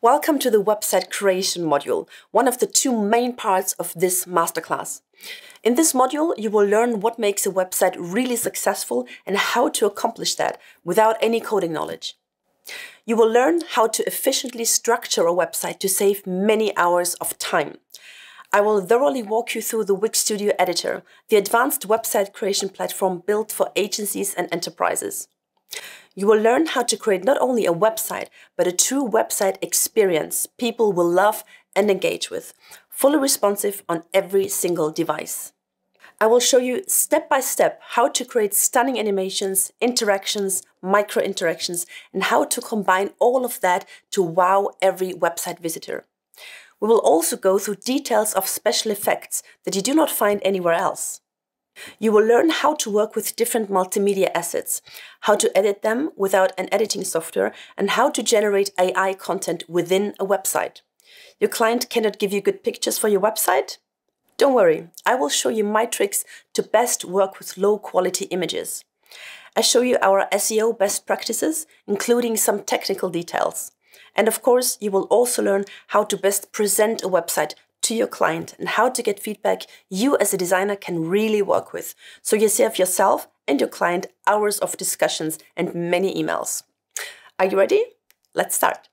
Welcome to the website creation module, one of the two main parts of this masterclass. In this module, you will learn what makes a website really successful and how to accomplish that without any coding knowledge. You will learn how to efficiently structure a website to save many hours of time. I will thoroughly walk you through the Wix Studio Editor, the advanced website creation platform built for agencies and enterprises. You will learn how to create not only a website, but a true website experience people will love and engage with, fully responsive on every single device. I will show you step by step how to create stunning animations, interactions, micro-interactions, and how to combine all of that to wow every website visitor. We will also go through details of special effects that you do not find anywhere else. You will learn how to work with different multimedia assets, how to edit them without an editing software, and how to generate AI content within a website. Your client cannot give you good pictures for your website? Don't worry, I will show you my tricks to best work with low-quality images. I show you our SEO best practices, including some technical details. And of course, you will also learn how to best present a website to your client and how to get feedback you as a designer can really work with, so you save yourself and your client hours of discussions and many emails. Are you ready? Let's start.